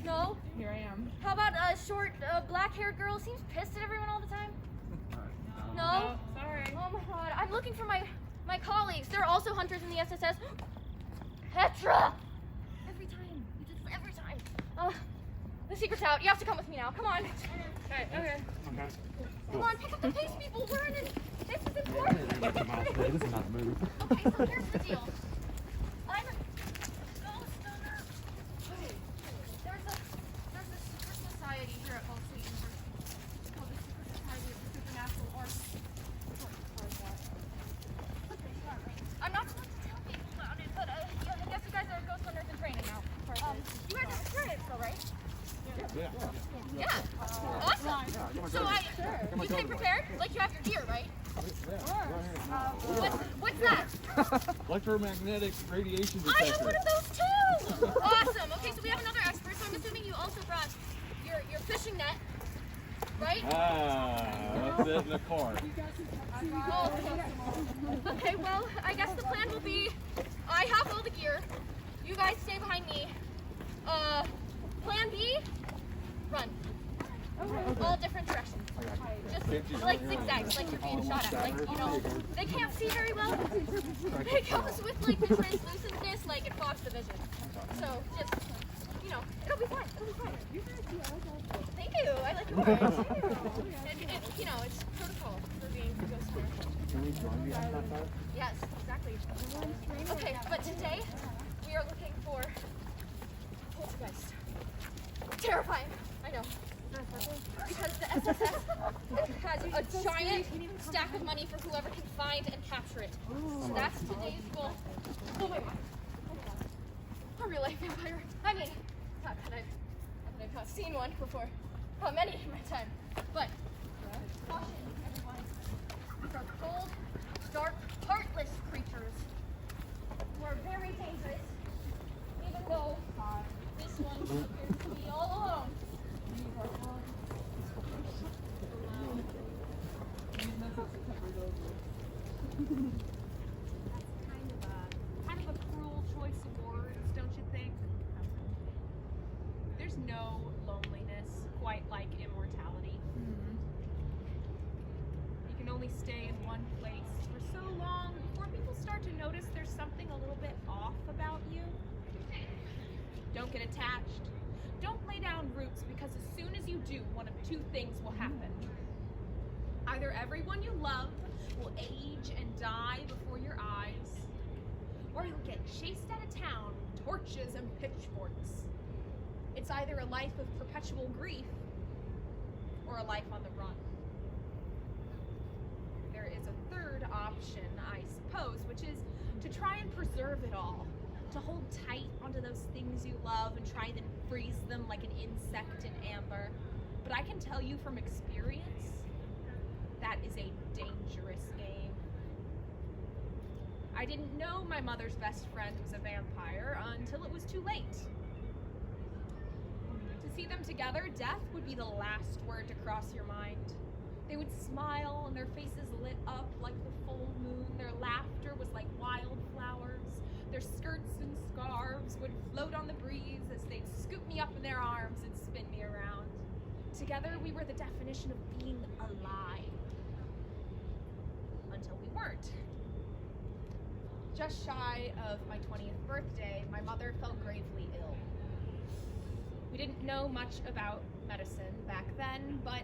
No? Here I am. How about a short, black-haired girl? Seems pissed at everyone all the time. No? Sorry. Oh my god, I'm looking for my colleagues. They're also hunters in the SSS. Petra! Every time. You just every time. The secret's out. You have to come with me now. Come on. Okay. Come on, pick up the pace, people. We're in it. This is important. This is not the move. Okay, so here's the deal. I'm a ghost hunter. Okay. There's a secret society here at Ball State University. It's called the Secret Society of the Supernatural Arts. I'm not supposed to tell people about it, but I guess you guys are ghost hunters in training now. You guys are experienced though, right? Yeah. Awesome. So you stay prepared? Like you have your gear, right? What's that? Electromagnetic radiation I detector. have one of those too! Awesome. Okay, so we have another expert, so I'm assuming you also brought your fishing net, right? That's it in the car. Okay, well, I guess the plan will be, I have all the gear. You guys stay behind me. Plan B, run. All different directions. Just like zigzags, like you're being shot at. Like, you know, they can't see very well. It comes with like the translucentness, like it fogs the vision. So just, you know, it'll be fine. It'll be fine. Thank you. I like yours. And you know, it's protocol for being a ghost hunter. Can we join you on that? Yes, exactly. Okay, but today we are looking for poltergeist. Terrifying, I know. Because the SSS has a giant stack of money for whoever can find and capture it. So that's today's goal. Oh my god. A real life vampire. I mean, not that I've seen one before. Many in my time. But caution, everyone. These are cold, dark, heartless creatures who are very dangerous. Even though this one appears to be all alone. That's kind of a cruel choice of words, don't you think? There's no loneliness quite like immortality. You can only stay in one place for so long before people start to notice there's something a little bit off about you. Don't get attached. Don't lay down roots, because as soon as you do, one of two things will happen. Either everyone you love will age and die before your eyes, or you'll get chased out of town with torches and pitchforks. It's either a life of perpetual grief or a life on the run. There is a third option, I suppose, which is to try and preserve it all. To hold tight onto those things you love and try then freeze them like an insect in amber. But I can tell you from experience, that is a dangerous game. I didn't know my mother's best friend was a vampire until it was too late. To see them together, death would be the last word to cross your mind. They would smile and their faces lit up like the full moon. Their laughter was like wildflowers. Their skirts and scarves would float on the breeze as they'd scoop me up in their arms and spin me around. Together, we were the definition of being alive. Until we weren't. Just shy of my 20th birthday, my mother fell gravely ill. We didn't know much about medicine back then, but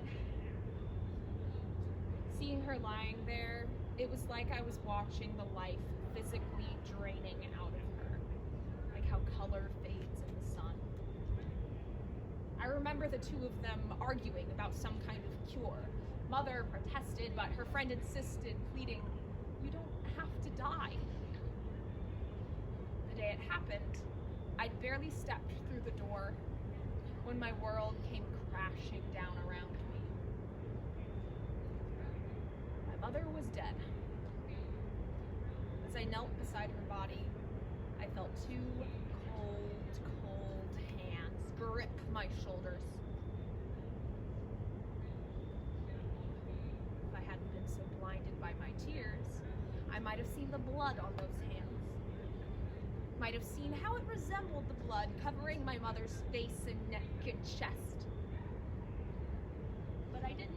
seeing her lying there, it was like I was watching the life physically draining out of her, like how color fades in the sun. I remember the two of them arguing about some kind of cure. Mother protested, but her friend insisted, pleading, "You don't have to die." The day it happened, I'd barely stepped through the door when my world came crashing down around me. My mother was dead. As I knelt beside her body, I felt two cold hands grip my shoulders. If I hadn't been so blinded by my tears, I might have seen the blood on those hands. might have seen how it resembled the blood covering my mother's face and neck and chest. But I didn't.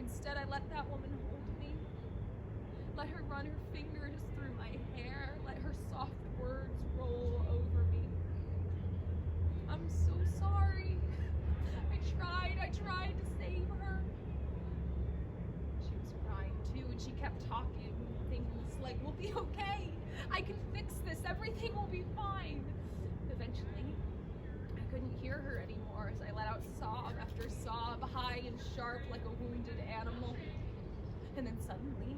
Instead, I let that woman hold me, let her run her fingers through my hair, let her soft words roll over me. I'm so sorry. I tried to save her. She was crying too, and she kept talking things like, "We'll be okay. I can fix this. Everything will be fine." Eventually, I couldn't hear her anymore as I let out sob after sob, high and sharp like a wounded animal. And then suddenly,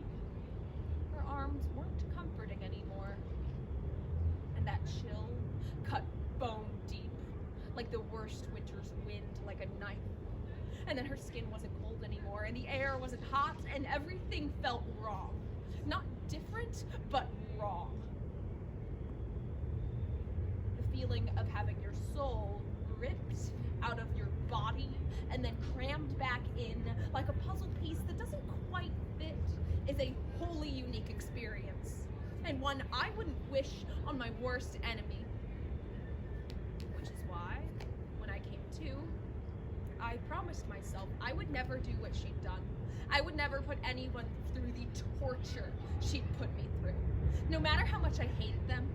her arms weren't comforting anymore. And that chill cut bone deep, like the worst winter's wind, like a knife. And then her skin wasn't cold anymore, and the air wasn't hot, and everything felt wrong. Not different, but wrong. The feeling of having your soul ripped out of your body and then crammed back in like a puzzle piece that doesn't quite fit is a wholly unique experience, and one I wouldn't wish on my worst enemy. Which is why, when I came to, I promised myself I would never do what she'd done. I would never put anyone through the torture she'd put me through. No matter how much I hated them,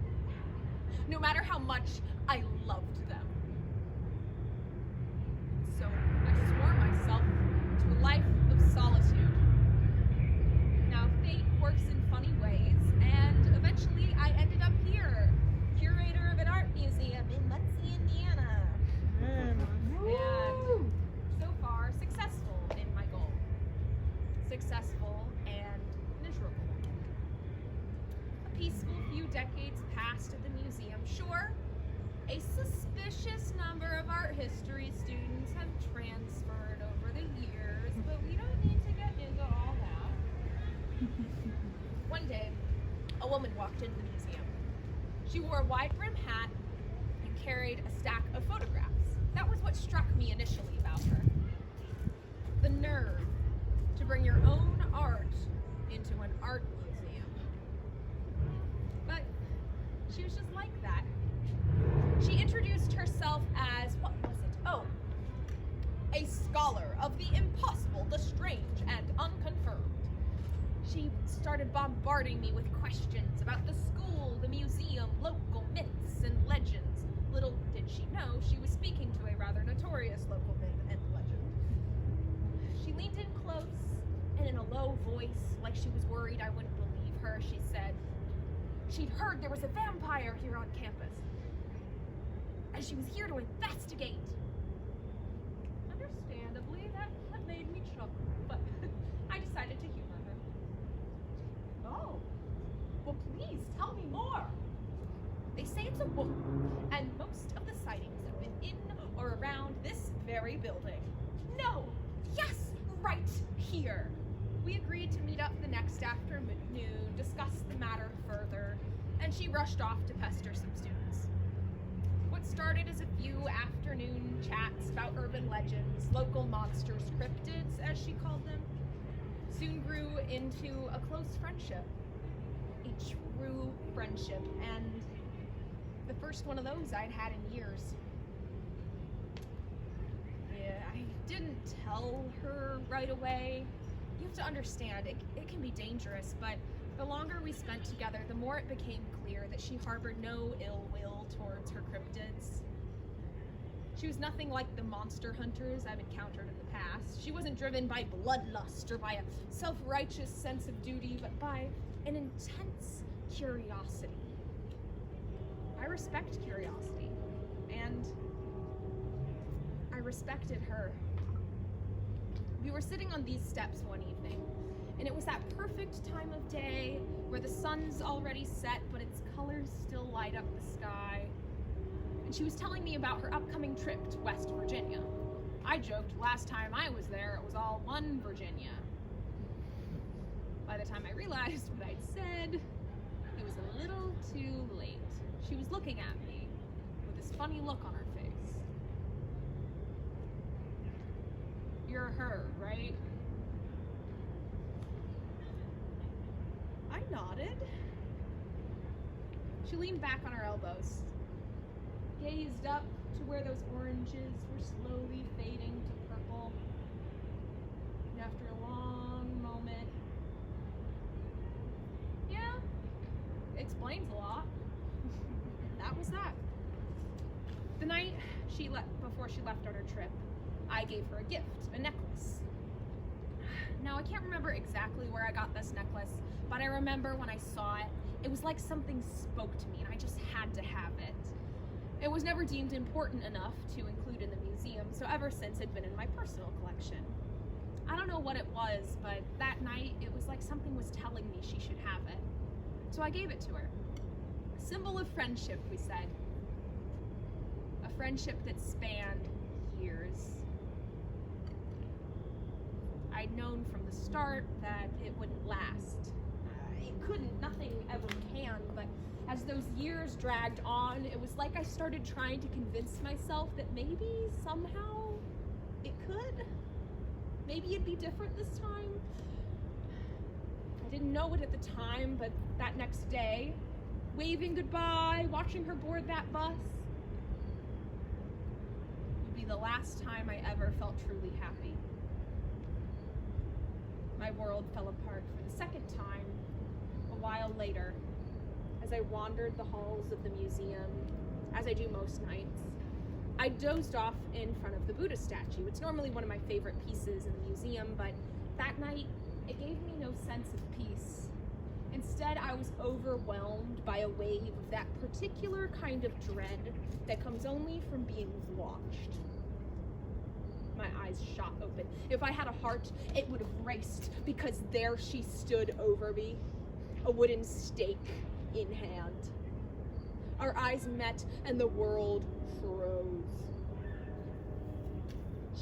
no matter how much I loved them. So I swore myself to a life of solitude. Now fate works in funny ways, and eventually I ended up here, curator of an art museum in Muncie, Indiana. And so far, successful in my goal. Successful and miserable. A peaceful few decades passed at the museum. Sure, a suspicious number of art history students have transferred over the years, but we don't need to get into all that. One day, a woman walked into the museum. She wore a wide-brim hat and carried a stack of photographs. That was what struck me initially about her. The nerve to bring your own art into an art museum. But she was just like that. She introduced herself as, what was it? Oh, a scholar of the impossible, the strange, and unconfirmed. She started bombarding me with questions about the school, the museum, local myths and legends. Little did she know she was speaking to a rather notorious local myth and legend. She leaned in close, and in a low voice, like she was worried I wouldn't believe her, she said she'd heard there was a vampire here on campus, and she was here to investigate. Understandably, that made me chuckle, but I decided to humor her. Oh, well please tell me more. They say it's a woman, and most of the sightings have been in or around this very building. No, yes, right here. We agreed to meet up the next afternoon, discuss the matter further, and she rushed off to pester some students. What started as a few afternoon chats about urban legends, local monsters, cryptids, as she called them, soon grew into a close friendship. A true friendship, and the first one of those I'd had in years. Yeah, I didn't tell her right away. You have to understand, it can be dangerous, but the longer we spent together, the more it became clear that she harbored no ill will towards her cryptids. She was nothing like the monster hunters I've encountered in the past. She wasn't driven by bloodlust or by a self-righteous sense of duty, but by an intense curiosity. I respect curiosity, and I respected her. We were sitting on these steps one evening, and it was that perfect time of day where the sun's already set, but its colors still light up the sky. And she was telling me about her upcoming trip to West Virginia. I joked last time I was there, it was all one Virginia. By the time I realized what I'd said, it was a little too late. She was looking at me with this funny look on her face. You're her, right? I nodded. She leaned back on her elbows, gazed up to where those oranges were slowly fading to purple. And after a long moment, yeah, explains a lot. That was that. The night before she left on her trip, I gave her a gift, a necklace. Now, I can't remember exactly where I got this necklace, but I remember when I saw it, it was like something spoke to me and I just had to have it. It was never deemed important enough to include in the museum, so ever since it's been in my personal collection. I don't know what it was, but that night it was like something was telling me she should have it. So I gave it to her. A symbol of friendship, we said. A friendship that spanned years. I'd known from the start that it wouldn't last. It couldn't, nothing ever can, but as those years dragged on, it was like I started trying to convince myself that maybe somehow it could. Maybe it'd be different this time. I didn't know it at the time, but that next day, waving goodbye, watching her board that bus, would be the last time I ever felt truly happy. My world fell apart for the second time a while later as I wandered the halls of the museum, as I do most nights. I dozed off in front of the Buddha statue. It's normally one of my favorite pieces in the museum, but that night it gave me no sense of peace. Instead, I was overwhelmed by a wave of that particular kind of dread that comes only from being watched. My eyes shot open. If I had a heart, it would have raced, because there she stood over me, a wooden stake in hand. Our eyes met and the world froze.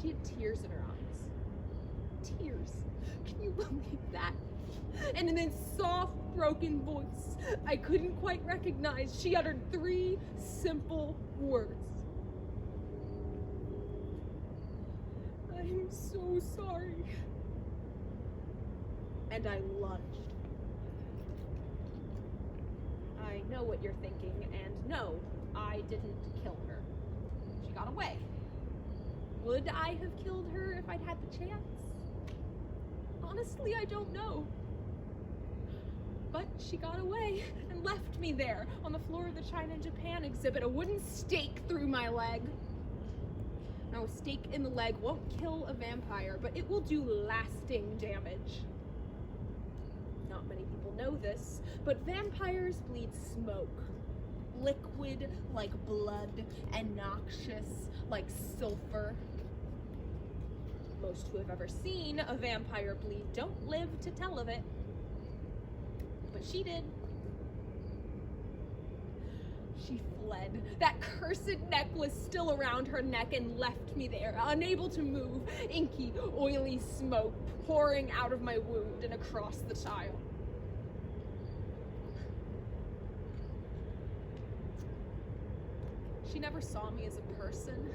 She had tears in her eyes. Tears. Can you believe that? And in this soft, broken voice I couldn't quite recognize, she uttered 3 simple words. I'm so sorry. And I lunged. I know what you're thinking, and no, I didn't kill her. She got away. Would I have killed her if I'd had the chance? Honestly, I don't know. But she got away and left me there on the floor of the China and Japan exhibit, a wooden stake through my leg. Now, a stake in the leg won't kill a vampire, but it will do lasting damage. Not many people know this, but vampires bleed smoke. Liquid like blood and noxious like sulfur. Most who have ever seen a vampire bleed don't live to tell of it. But she did. She fled, that cursed necklace still around her neck, and left me there, unable to move, inky, oily smoke pouring out of my wound and across the tile. She never saw me as a person,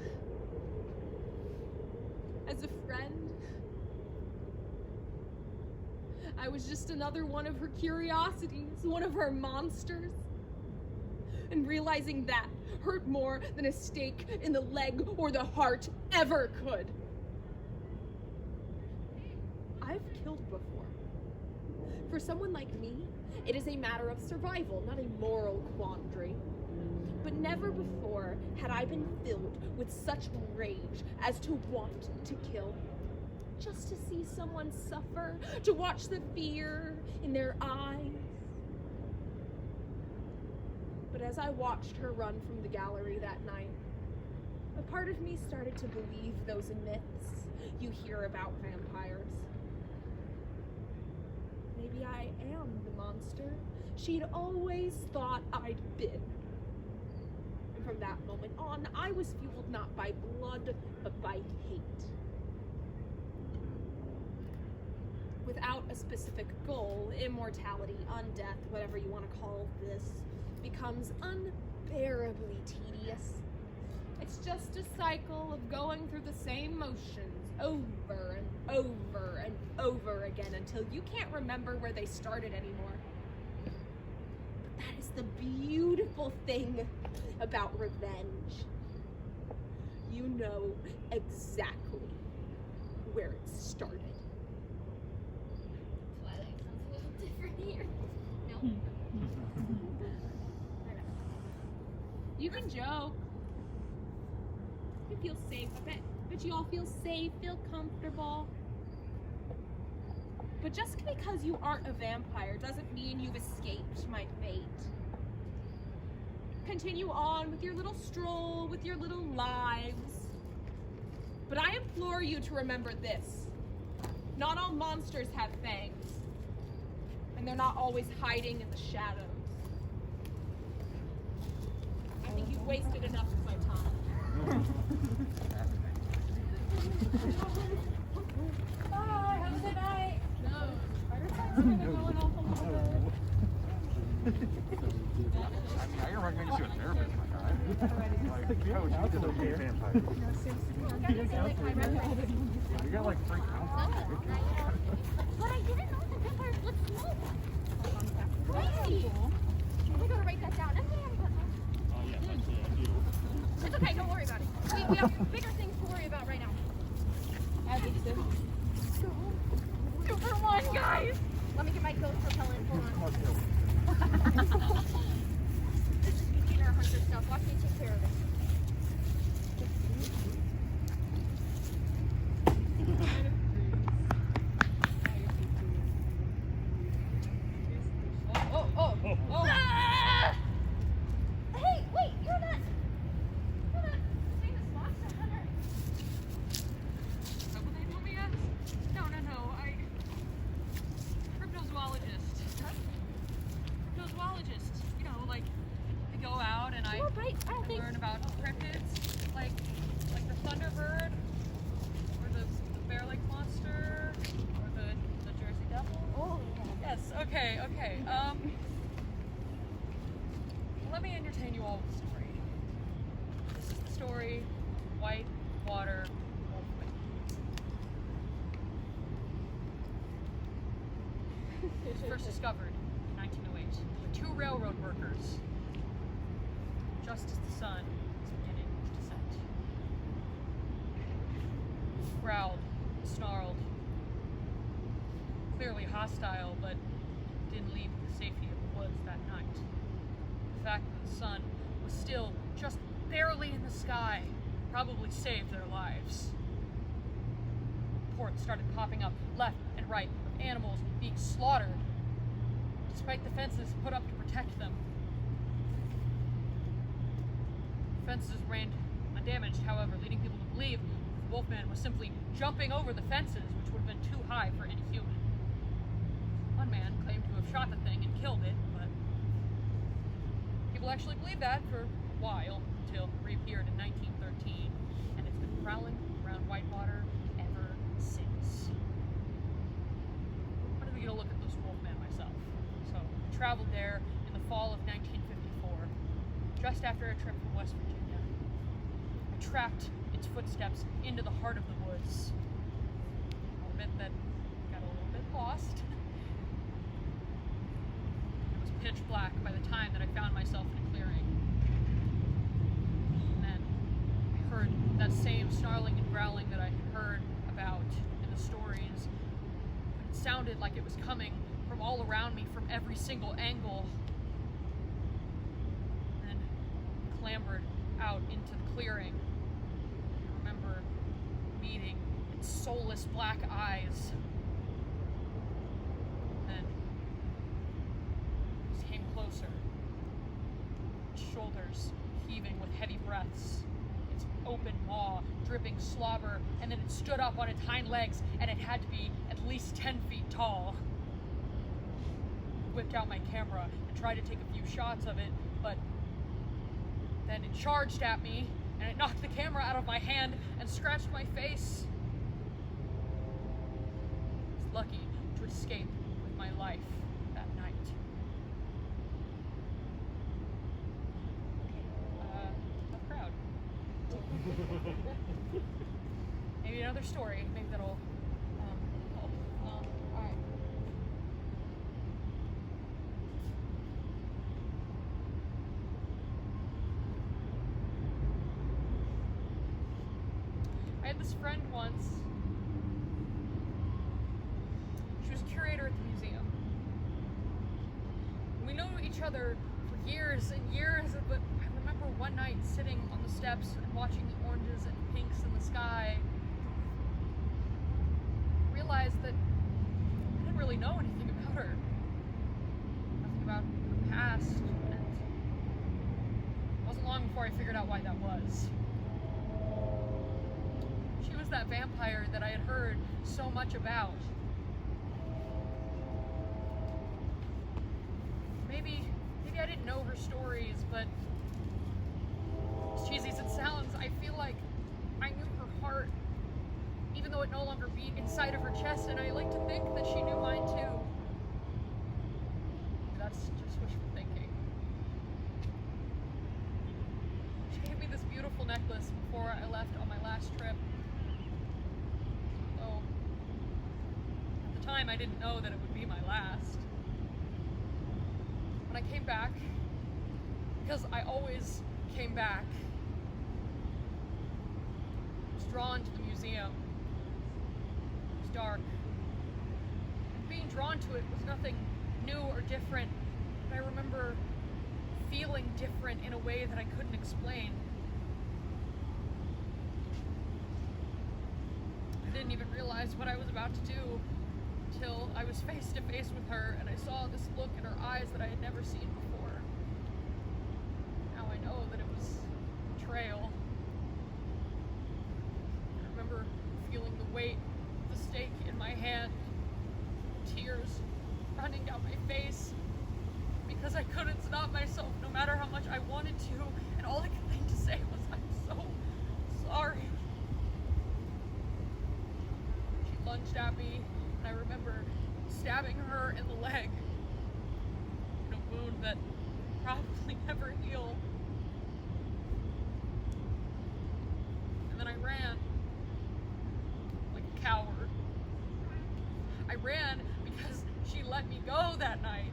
as a friend. I was just another one of her curiosities, one of her monsters. And realizing that hurt more than a stake in the leg or the heart ever could. I've killed before. For someone like me, it is a matter of survival, not a moral quandary. But never before had I been filled with such rage as to want to kill. Just to see someone suffer, to watch the fear in their eyes. But as I watched her run from the gallery that night, a part of me started to believe those myths you hear about vampires. Maybe I am the monster she'd always thought I'd been. And from that moment on, I was fueled not by blood, but by hate. Without a specific goal, immortality, undeath, whatever you want to call this, becomes unbearably tedious. It's just a cycle of going through the same motions over and over and over again until you can't remember where they started anymore. That is the beautiful thing about revenge. You know exactly where it started. Twilight sounds a little different here. No. You can joke. You feel safe. I bet you all feel safe, feel comfortable. But just because you aren't a vampire doesn't mean you've escaped my fate. Continue on with your little stroll, with your little lives. But I implore you to remember this. Not all monsters have fangs. And they're not always hiding in the shadows. I think you've wasted enough of my time. Bye. Have a good night. I can recommend you to a therapist, my guy. Like, coach, you did a vampire. We got like 3 counselors. But I didn't know the vampires would smoke. Crazy. We gotta write that down. That's what I haven't got. Oh, yeah, that's you. It's okay, don't worry about it. We have bigger things to worry about right now. Super one, guys! Let me get my ghost repellent. Hold on. This is beginner hunter stuff. Watch me take care of it. Oh. Ah! Hey, wait, you're not famous monster hunter. Is that what they told me as? No. Cryptozoologist. Huh? Cryptozoologist. You know, like, I go out and I Well, right, I don't think. learn about cryptids, like the Thunderbird, or the Bear Lake Monster, or the Jersey Devil. Oh, yeah. Yes, okay. Let me entertain you all with a story. This is the story of White Water Wolfman. It was first discovered in 1908 by 2 railroad workers, just as the sun was beginning its descent. Growled, snarled, clearly hostile, but didn't leave the safety of the woods that night. The fact that the sun was still just barely in the sky probably saved their lives. Reports started popping up left and right of animals being slaughtered, despite the fences put up to protect them. The fences remained undamaged, however, leading people to believe the wolfman was simply jumping over the fences, which would have been too high for any human. One man claimed to have shot the thing and killed it, but people actually believed that for a while, until it reappeared in 1913, and it's been prowling around Whitewater ever since. I wanted to get a look at this wolfman myself, so I traveled there in the fall of 1954, just after a trip from West Virginia. I tracked its footsteps into the heart of the woods. I'll admit that I got a little bit lost. It was pitch black by the time that I found myself in a clearing. And then I heard that same snarling and growling that I had heard about in the stories. But it sounded like it was coming from all around me, from every single angle. And then clambered out into the clearing. I remember meeting its soulless black eyes. Then it came closer. Its shoulders heaving with heavy breaths. Its open maw dripping slobber, and then it stood up on its hind legs, and it had to be at least 10 feet tall. I whipped out my camera and tried to take a few shots of it, but then it charged at me, and it knocked the camera out of my hand and scratched my face. I was lucky to escape with my life that night. Tough crowd. Maybe another story. Maybe that'll help. Alright. had this friend once. She was a curator at the museum. We knew each other for years and years, but I remember one night sitting on the steps and watching the oranges and pinks in the sky. I realized that I didn't really know anything about her. Nothing about her past, and it wasn't long before I figured out why that was. She was that vampire that I had heard so much about. Maybe I didn't know her stories, but as cheesy as it sounds, I feel like I knew her heart, even though it no longer beat inside of her chest, and I like to think that she knew mine too. That's just wishful thinking. She gave me this beautiful necklace before I left on my last trip. Though, at the time I didn't know that it would be my last. When I came back, because I always came back, I was drawn to the museum. It was dark. And being drawn to it was nothing new or different, but I remember feeling different in a way that I couldn't explain. I didn't even realize what I was about to do until I was face to face with her and I saw this look in her eyes that I had never seen before. Now I know that it was betrayal. I remember feeling the weight of the stake in my hand, tears running down my face, because I couldn't stop myself no matter how much I wanted to, and all I could think to say was, I'm so sorry. She lunged at me, and I remember stabbing her in the leg, in a wound that probably never healed. And then I ran like a coward. I ran because she let me go that night.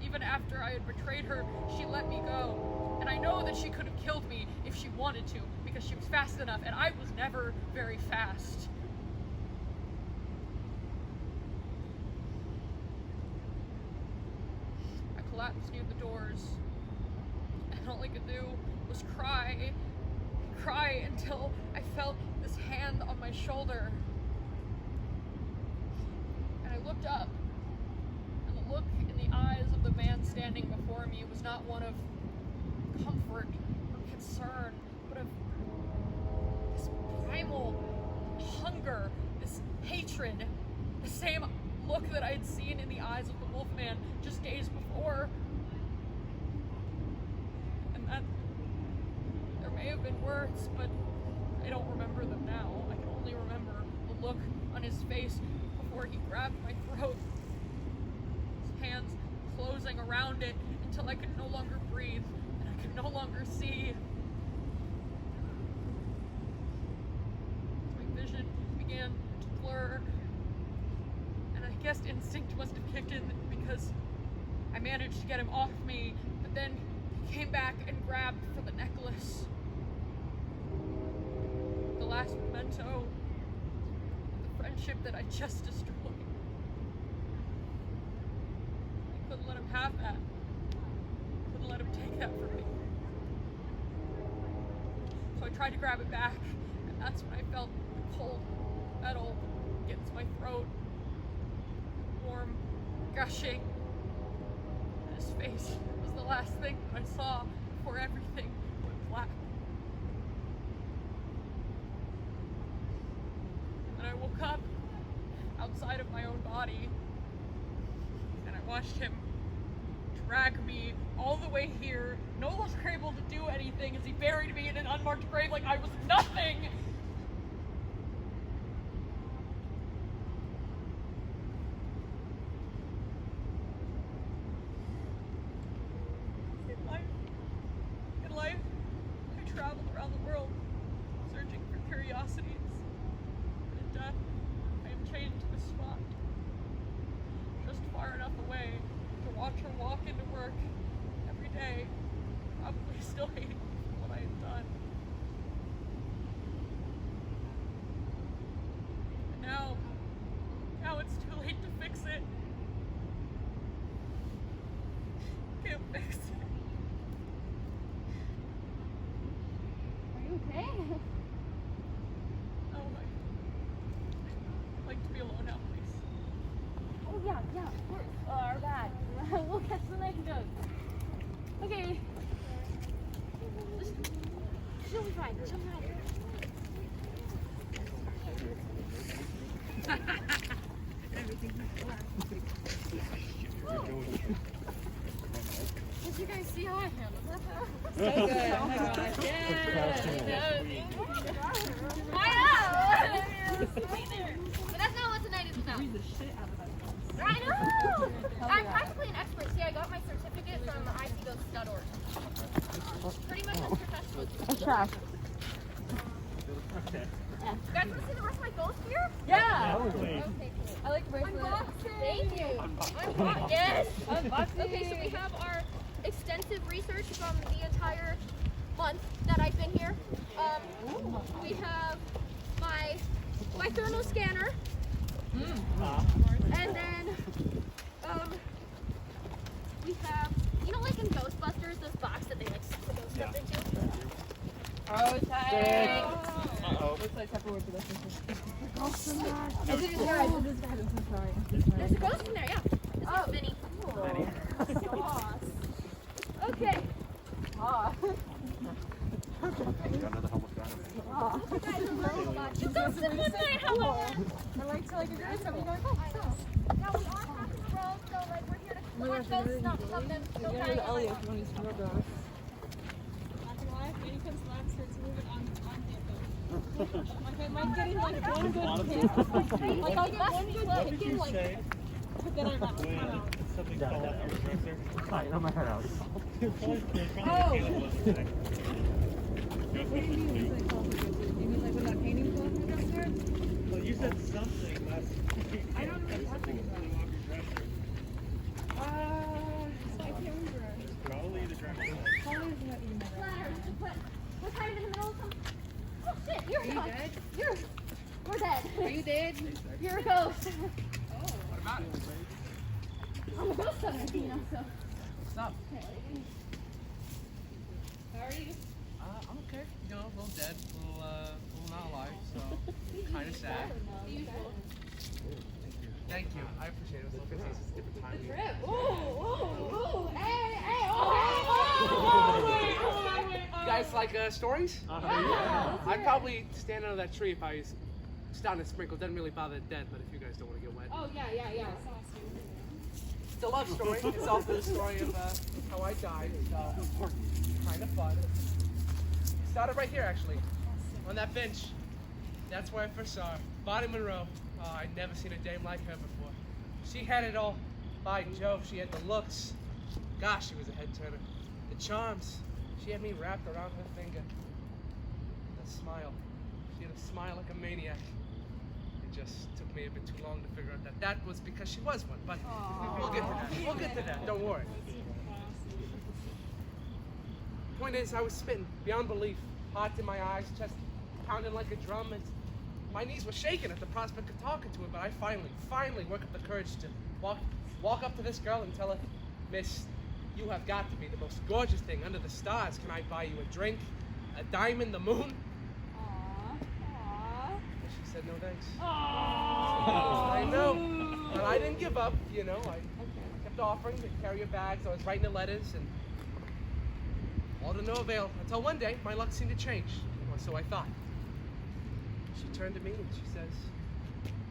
Even after I had betrayed her, she let me go. And I know that she could have killed me if she wanted to, because she was fast enough, and I was never very fast. I collapsed near the doors, and all I could do was cry until I felt this hand on my shoulder. And I looked up, and the look in the eyes of the man standing before me was not one of comfort or concern, but of this primal hunger, this hatred, the same look that I had seen in the eyes of the wolfman just days before. And that, there may have been words, but I don't remember them now. I can only remember the look on his face before he grabbed my throat, his hands closing around it until I could no longer breathe and I could no longer see. My vision began to blur, and I guess instinct must have kicked in because I managed to get him off me, but then he came back and grabbed for the necklace. The last memento of the friendship that I just destroyed. I couldn't let him have that. Couldn't let him take that from me. So I tried to grab it back, and that's when I felt the cold metal against my throat. Warm, gushing. And his face was the last thing that I saw before everything went black. And I woke up outside of my own body, and I watched him drag me all the way here, no longer able to do anything, as he buried me in an unmarked grave like I was nothing. In life, I traveled around the world, searching for curiosities. In death, I am chained to this spot, just far enough away to watch her walk into work every day, probably still hating what I had done. Yeah, of course. Our bad. We'll catch the next joke. Okay. She'll be fine. She'll be fine. Did you guys see how I handled that? So good. Oh my gosh. I know! But that's not what tonight is about. I know! I'm practically an expert. See, I got my certificate from icghost.org. Pretty much as professional. Trash. You guys want to see the rest of my ghost gear? Yeah. Okay, cool. I like bracelets. Unboxing! Thank you! Unboxing! Yes! Unboxing. Okay, so we have our extensive research from the entire month that I've been here. We have my thermal scanner. And then we have, you know, like in Ghostbusters, those boxes that they like stick the ghost stuff into? Oh, tight. Uh-oh. Looks like Tupperware for this. Is it here? I did this guy. I'm so sorry. There's a ghost in there, yeah. This is Vinny. Okay. You ghosted one night, hello. I like to like agree with something. You're like, oh, so. Now we are crossing the road, so like we're here to collect ghosts, not come them. You gotta go to Elliot when he's real gross. Okay, mine's getting like one good hit. Like I'll get one good hit in like, but then I run. Something fall off your dresser. I know my head out. There's probably Oh. What do you mean? You mean like when that painting fell off my dresser? Well, you said something last week. I don't know what Something you're fell off your dresser. I can't remember. Probably the dresser. Probably isn't that even We're kind of in the middle of some. Oh shit, you're Are you done. dead? We're dead. Are you dead? You're a ghost. What about it? I'm a ghost hunter, you know, so. Stop. How are you? I'm okay. You know, a little dead, a little not alive, so kind of sad. Thank you. I appreciate it. It was a different time. You guys like stories? I'd probably stand under that tree if I was starting to sprinkle. Doesn't really bother the dead, but if you guys don't want to get wet. Oh, yeah. It's a love story. It's also the story of how I died. So kind of fun. Started right here, actually, on that bench. That's where I first saw her. Bonnie Monroe. Oh, I'd never seen a dame like her before. She had it all. By Jove, she had the looks. Gosh, she was a head turner. The charms. She had me wrapped around her finger. The smile. She had a smile like a maniac. It just took me a bit too long to figure out that that was because she was one. But we'll get to that. We'll get to that. Don't worry. Point is, I was smitten beyond belief. Heart in my eyes, chest pounding like a drum, and my knees were shaking at the prospect of talking to her. But I finally worked up the courage to walk up to this girl and tell her, Miss, you have got to be the most gorgeous thing under the stars. Can I buy you a drink, a diamond, the moon? And she said, no thanks. I know, but I didn't give up. You know, I kept offering to carry her bags. I was writing her letters, and all to no avail. Until one day, my luck seemed to change, or so I thought. She turned to me and she says,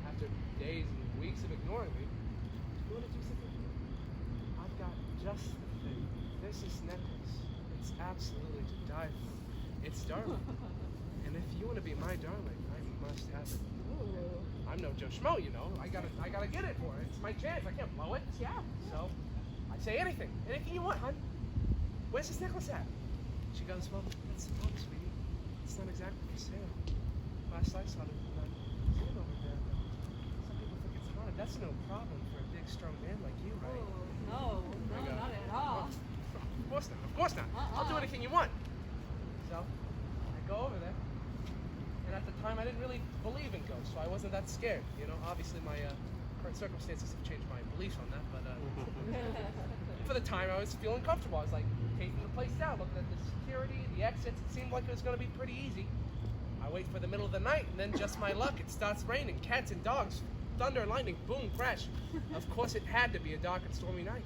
after days and weeks of ignoring me, you want to do something? I've got just the thing. There's this necklace. It's absolutely to die for. It's darling. And if you want to be my darling, I must have it. I'm no Joe Schmo, you know. I gotta get it for her. It's my chance. I can't blow it. Yeah. So I say anything you want, hon. Where's this necklace at? She goes, well, it's wrong, sweetie. It's not exactly for sale. Last I saw it, it's over there. Some people think it's haunted. That's no problem for a big, strong man like you, right? No, not at all. Of course not. I'll do anything you want. So I go over there, and at the time I didn't really believe in ghosts, so I wasn't that scared. You know, obviously my current circumstances have changed my beliefs on that, but for the time I was feeling comfortable. I was like taking the place down, looking at the security, the exits. It seemed like it was going to be pretty easy. I wait for the middle of the night, and then just my luck, it starts raining. Cats and dogs thunder and lightning, boom, crash. Of course, it had to be a dark and stormy night.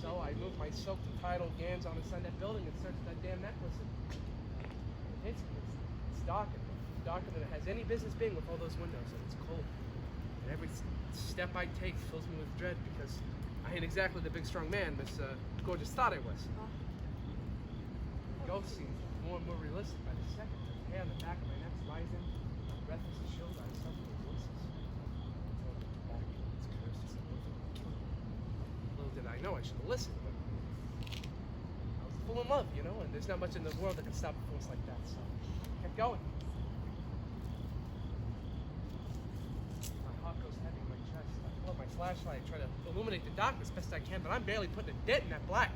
So I moved my soaked and titled gams on inside that building and searched that damn necklace. And it hits me. It's darker than it has any business being with all those windows, and it's cold. And every step I take fills me with dread because I ain't exactly the big strong man Miss Gorgeous thought I was. The ghost seems more and more realistic by the second. The hair on the back of my neck's rising, my breath is chilled, I suffer with voices. Back, it's cursed, it's a kill me. Little did I know I should have listened, but I was full in love, you know, and there's not much in the world that can stop a force like that, so I kept going. My heart goes heavy in my chest. I pull up my flashlight, try to illuminate the darkness best I can, but I'm barely putting a dent in that black.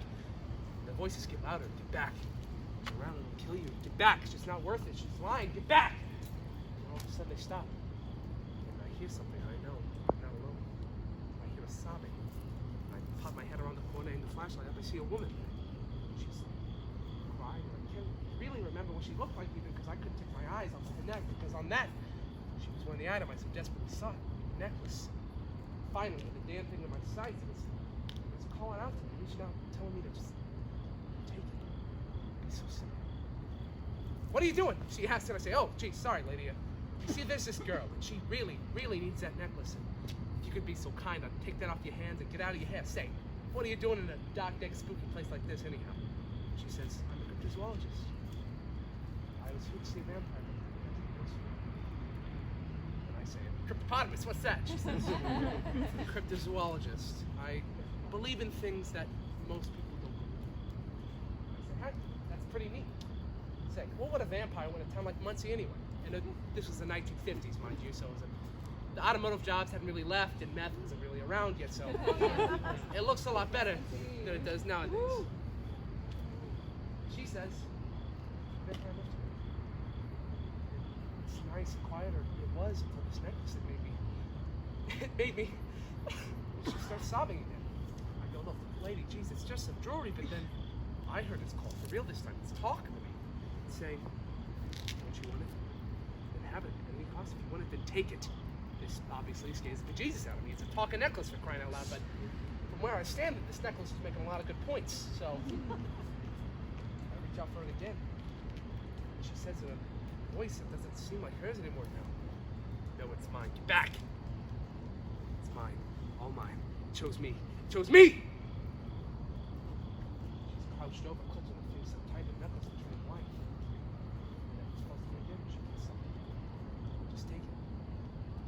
The voices get louder. Get back. She's around and will kill you. Get back. It's just not worth it. She's lying. Get back. And all of a sudden they stop. And I hear something I know. I'm not alone. I hear a sobbing. I pop my head around the corner in the flashlight up. I see a woman. She's crying. And I can't really remember what she looked like even because I couldn't take my eyes off the neck because on that she was wearing the item I so desperately sought. The necklace. Finally, with the damn thing in my sights, it was calling out to me, reaching out, telling me to just take it. Be so simple. What are you doing? She asked, and I say, oh, gee, sorry, lady. You see, there's this girl, and she really, really needs that necklace. And if you could be so kind, I'd take that off your hands and get out of your hair. Say, what are you doing in a dark, dank, spooky place like this, anyhow? She says, I'm a cryptozoologist. I was here to see a vampire. I say, cryptopotamus, what's that? She says, cryptozoologist. I believe in things that most people don't believe. I say, hey, that's pretty neat. I say, what would a vampire want in a town like Muncie anyway? And this was the 1950s, mind you, so it was the automotive jobs hadn't really left and meth wasn't really around yet, so it looks a lot better than it does nowadays. She says, vampire looks good. It's nice and quiet, or it was until this necklace it made me. She starts sobbing again. I go, look, lady, geez, it's just some jewelry, but then I heard it's called for real this time. It's talking to me. It's saying, don't you want it? Then have it at any cost. If you want it, then take it. This obviously scares the bejesus out of me. It's a talking necklace for crying out loud, but from where I stand, this necklace is making a lot of good points, so I reach out for it again. And she says in a voice that doesn't seem like hers anymore now. No, it's mine. Get back. It's mine. All mine. It chose me. It chose me! She's crouched over, clutching her face so tight, the necklace is turning white. And then it's close to me again. She gets something. Just take it.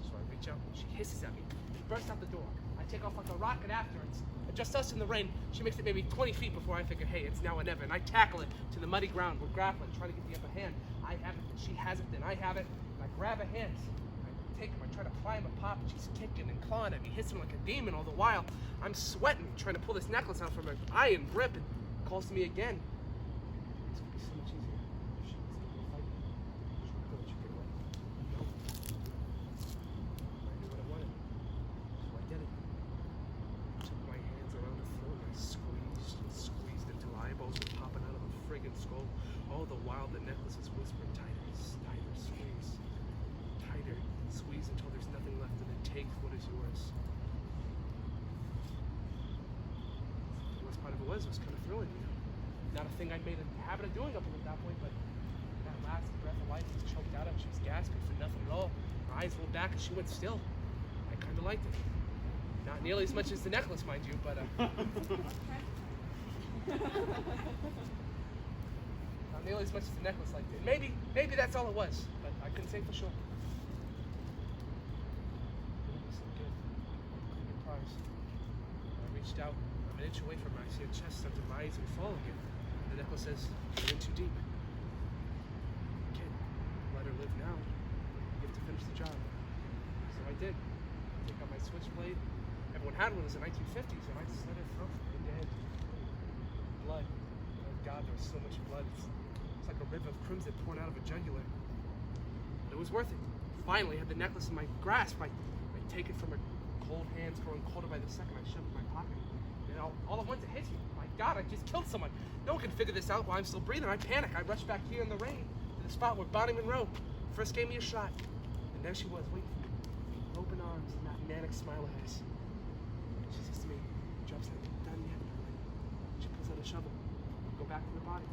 So I reach out and she hisses at me. She bursts out the door. I take off like a rocket after her. It's just us in the rain. She makes it maybe 20 feet before I figure, hey, it's now or never. And I tackle it to the muddy ground. We're grappling, trying to get the upper hand. I have it, then she has it, then I have it. And I grab her hands. I try to pry him apart, but she's kicking and clawing at me, hissing like a demon all the while. I'm sweating, trying to pull this necklace out from her iron grip, and calls to me again. This would be so much easier if she was able to fight me. She would let you get away. No. I knew what I wanted, so I did it. I took my hands around her throat and I squeezed and squeezed until eyeballs were popping out of her friggin' skull. All the while the necklace is whispering, tighter, tighter, squeeze. Tighter, squeeze until there's nothing left, and then take what is yours. The worst part of it was kind of thrilling, you know. Not a thing I'd made a habit of doing up until that point, but that last breath of life was choked out of. She was gasping for nothing at all. Her eyes rolled back and she went still. I kind of liked it. Not nearly as much as the necklace, mind you, but not nearly as much as the necklace like it. Maybe that's all it was, but I couldn't say for sure. I reached out, I'm an inch away from her. I see her chest start to rise and fall again. The necklace says, you're in too deep. Kid, let her live now. You have to finish the job. So I did. I take out my switchblade. Everyone had one in the 1950s, and I slit her throat from end to end. Blood. Oh God, there was so much blood. It's like a river of crimson pouring out of a jugular. But it was worth it. Finally, I had the necklace in my grasp. I take it from her cold hands, growing colder by the second. I shove it in my pocket. And all at once it hits me. My God, I just killed someone. No one can figure this out while I'm still breathing. I panic. I rush back here in the rain to the spot where Bonnie Monroe first gave me a shot. And there she was, waiting for me. Open arms and that big smile of hers. She says to me, "Job's not done yet." She pulls out a shovel. Go back to the body.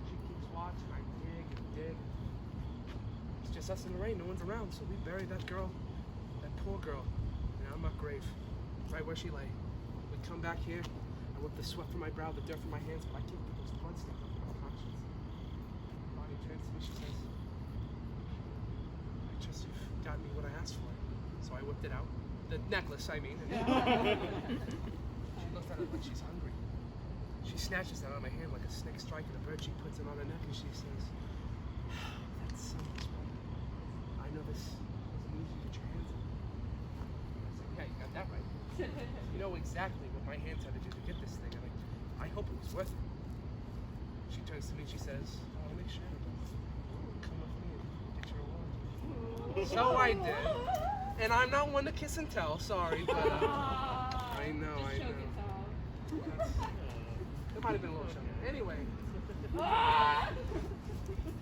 She keeps watch, and I dig and dig. It's just us in the rain, no one's around, so we bury that girl, that poor girl, in our muck grave, right where she lay. We come back here, I wipe the sweat from my brow, the dirt from my hands, but I can't get those blood stains off my conscience. Bonnie turns to me, she says, "I trust you've got me what I asked for." So I whipped it out. The necklace, I mean. And she looks at it like she's hungry. She snatches that out of my hand like a snake striking a bird. She puts it on her neck and she says, "That's so much better. I know this doesn't easy to get your hands on." I said, "Yeah, you got that right. You know exactly what my hands had to do to get this thing, and I hope it was worth it." She turns to me and she says, "I want to make sure of it. Come with me and get your award." So I did. And I'm not one to kiss and tell, sorry, but I know. It might have been a little show. Anyway,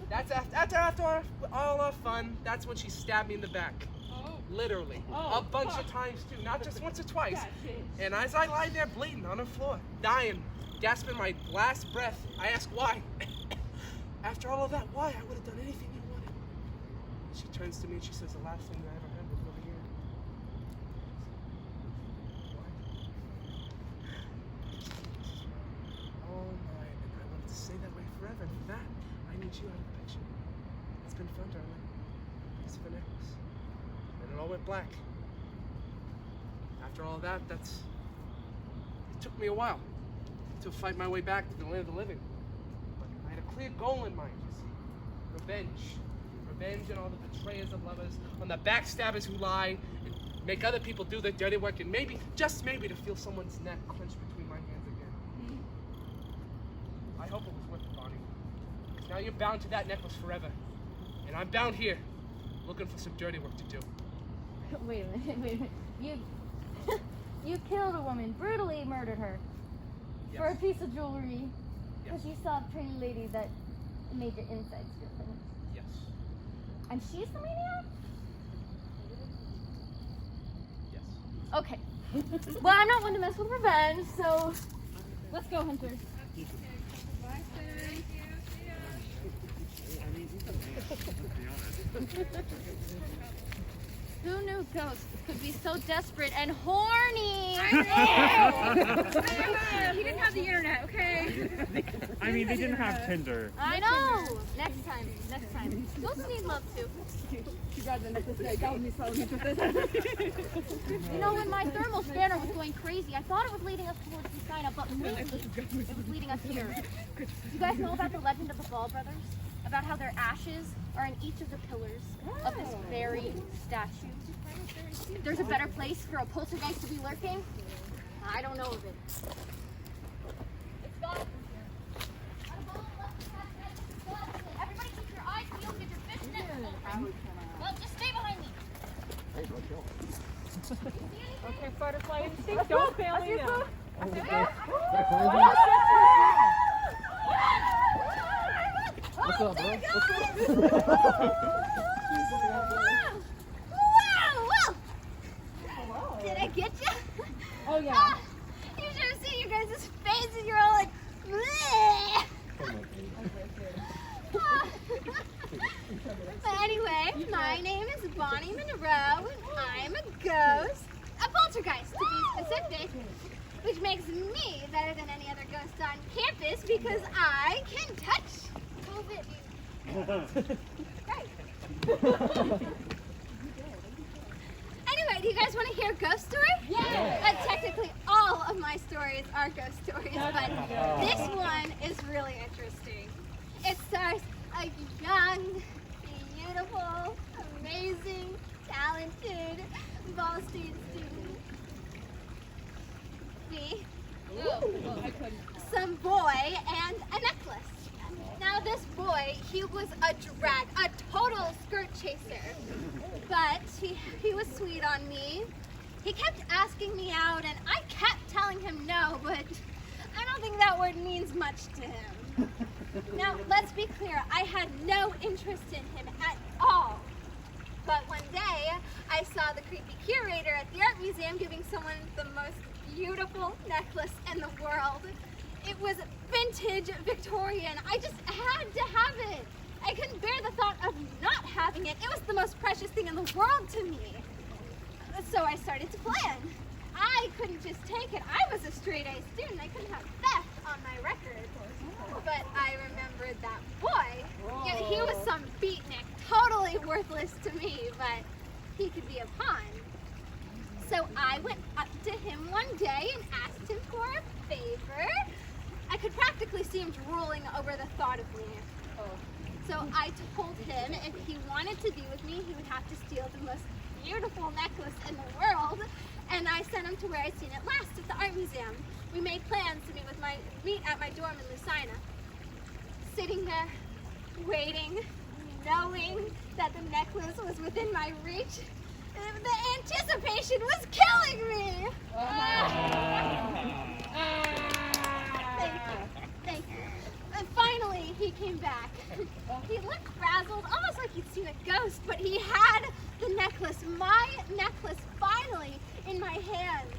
that's after all our fun. That's when she stabbed me in the back. Literally. A bunch of times too, not just once or twice. And as I lie there bleeding on the floor, dying, gasping my last breath, I ask why. After all of that, why? I would have done anything you wanted. She turns to me and she says, "The last thing I ever heard before the year." Oh my, and I wanted to stay that way forever. And for that, I need you out of the picture. It's been fun, darling. Piece of a necklace. And it all went black. After all that, it took me a while to fight my way back to the land of the living. But I had a clear goal in mind, you see. Revenge. Revenge on all the betrayers of lovers, on the backstabbers who lie and make other people do their dirty work, and maybe, just maybe, to feel someone's neck clenched between my hands again. I hope it was worth it, Bonnie. Because now you're bound to that necklace forever. And I'm bound here, looking for some dirty work to do. Wait a minute. You killed a woman, brutally murdered her for a Yes. piece of jewelry because Yes. you saw a pretty lady that made your insides feel things. Yes. And she's the maniac? Yes. Okay. Well, I'm not one to mess with revenge, so let's go, Hunter. Who knew ghosts could be so desperate and horny? He didn't have the internet, okay? I mean, they didn't have Tinder. I know. Next time. Ghosts need love too. She grabbed the necklace and got me so interested. You know, when my thermal scanner was going crazy, I thought it was leading us towards the sign up, but really, it was leading us here. Do you guys know about the legend of the Ball brothers? About how their ashes are in each of the pillars of this very statue? If there's a better place for a poltergeist to be lurking, I don't know of it. It's gone. Everybody keep your eyes peeled, get your fishnet open. Well, just stay behind me. Okay, butterfly instinct, don't fail me now. What's up, bro? Wow! Did I get you? Oh, yeah. You should have seen you guys' faces. You're all like, bleh. But anyway, my name is Bonnie Monroe, and I'm a ghost. A poltergeist, to be specific. Which makes me better than any other ghost on campus because I can touch COVID. Right. Anyway, do you guys want to hear a ghost story? Yeah. Technically, all of my stories are ghost stories, but this one is really interesting. It stars a young, beautiful, amazing, talented Ball State student. Me, some boy, and a necklace. Now this boy, he was a drag, a total skirt chaser. But he was sweet on me. He kept asking me out and I kept telling him no, but I don't think that word means much to him. Now, let's be clear, I had no interest in him at all. But one day, I saw the creepy curator at the art museum giving someone the most beautiful necklace in the world. It was vintage Victorian. I just had to have it. I couldn't bear the thought of not having it. It was the most precious thing in the world to me. So I started to plan. I couldn't just take it. I was a straight-A student. I couldn't have theft on my record. But I remembered that boy. Yeah, he was some beatnik, totally worthless to me, but he could be a pawn. So I went up to him one day and asked him for a favor. I could practically see him drooling over the thought of me. So I told him if he wanted to be with me, he would have to steal the most beautiful necklace in the world. And I sent him to where I'd seen it last, at the art museum. We made plans to meet at my dorm in Lucina. Sitting there, waiting, knowing that the necklace was within my reach, the anticipation was killing me. Thank you. And finally, he came back. He looked frazzled, almost like he'd seen a ghost, but he had the necklace, my necklace, finally in my hands.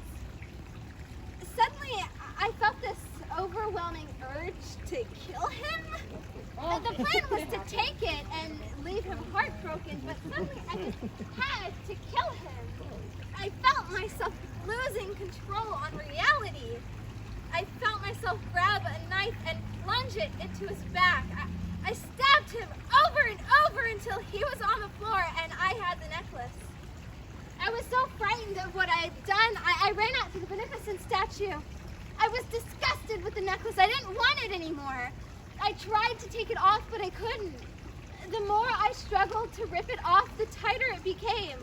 Suddenly, I felt this overwhelming urge to kill him. The plan was to take it and leave him heartbroken, but suddenly I just had to kill him. I felt myself losing control on reality. I felt myself grab a knife and plunge it into his back. I stabbed him over and over until he was on the floor and I had the necklace. I was so frightened of what I had done, I ran out to the beneficent statue. I was disgusted with the necklace. I didn't want it anymore. I tried to take it off, but I couldn't. The more I struggled to rip it off, the tighter it became.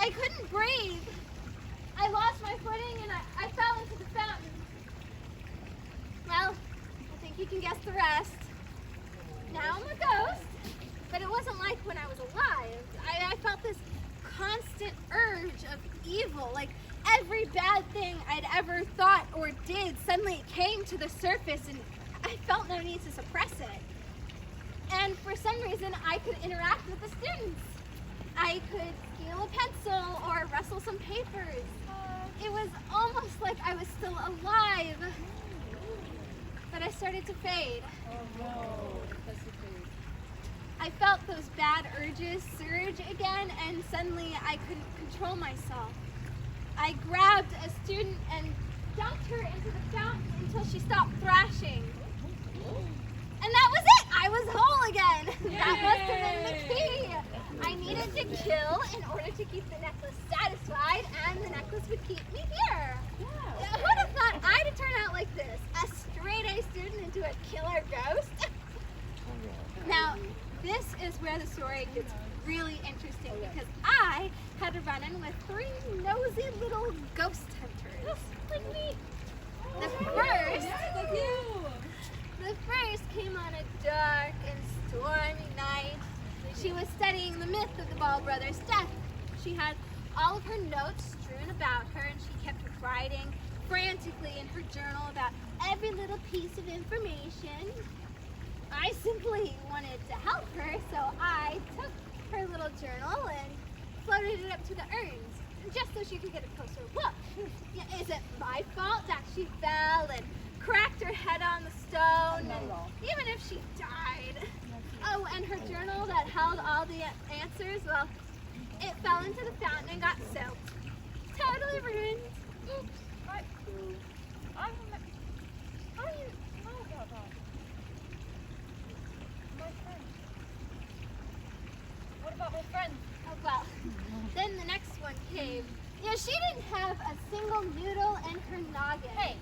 I couldn't breathe. I lost my footing and I fell into the fountain. Well, I think you can guess the rest. Now I'm a ghost, but it wasn't like when I was alive. I felt this constant urge of evil, like every bad thing I'd ever thought or did suddenly came to the surface and I felt no need to suppress it. And for some reason, I could interact with the students. I could steal a pencil or rustle some papers. It was almost like I was still alive. But I started to fade. Oh no. I felt those bad urges surge again, and suddenly I couldn't control myself. I grabbed a student and dumped her into the fountain until she stopped thrashing. And that was it! I was whole again! Yay! That must have been the key! I needed to kill in order to keep the necklace satisfied, and the necklace would keep me here. Yeah. Who'd have thought I'd turn out like this? A straight-A student into a killer ghost? Now, this is where the story gets really interesting because I had a run-in with 3 nosy little ghost hunters. Like me. The first came on a dark and stormy night. She was studying the myth of the Ball brothers' death. She had all of her notes strewn about her and she kept writing frantically in her journal about every little piece of information. I simply wanted to help her, so I took her little journal and floated it up to the urns, just so she could get a closer look. Is it my fault that she fell and cracked her head on the stone, and even if she died? Oh, and her journal that held all the answers, well, it fell into the fountain and got soaked. Totally ruined. Oops. How do you know about that? My friend. What about my friend? Oh, well, then the next one came. She didn't have a single noodle in her noggin. Hey.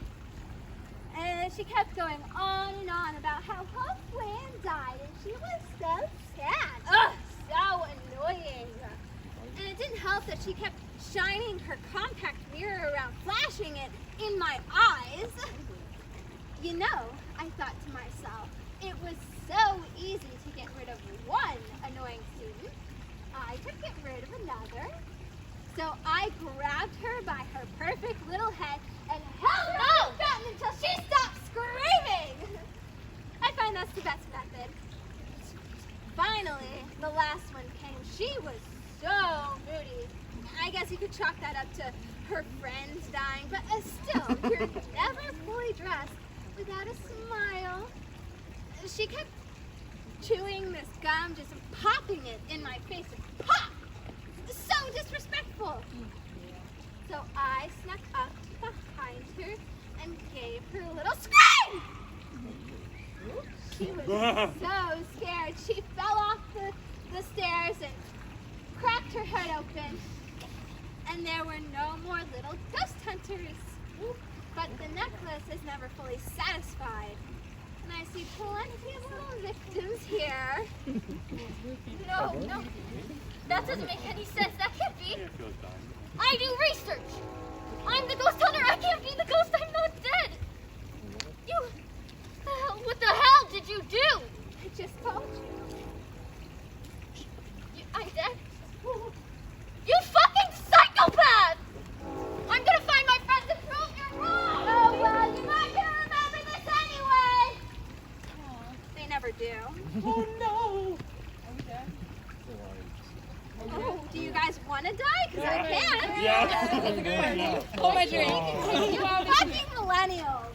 And she kept going on and on about how Hope Land died, and she was so sad. Ugh, so annoying. And it didn't help that she kept shining her compact mirror around, flashing it in my eyes. You know, I thought to myself, it was so easy to get rid of one annoying student. I could get rid of another. So I grabbed her by her perfect little head and held her on the fountain until she stopped screaming. I find that's the best method. finally, the last one came. She was so moody. I guess you could chalk that up to her friends dying, but still, you're never fully dressed without a smile. She kept chewing this gum, just popping it in my face, and pop! So disrespectful. So I snuck up behind her and gave her a little scream. She was so scared. She fell off the stairs and cracked her head open. And there were no more little ghost hunters. But the necklace is never fully satisfied. And I see plenty of little victims here. No. That doesn't make any sense. That can't be. I do research. I'm the ghost hunter. I can't be the ghost. I'm not dead. What the hell did you do? I just told you. I'm dead. You fucking psychopath! I'm gonna find my friends and prove you're wrong! Oh, well, you're not gonna remember this anyway. They never do. Oh no! Are we dead? Oh, do you guys want to die? Because I can. Yeah. Hold my drink. You fucking millennials.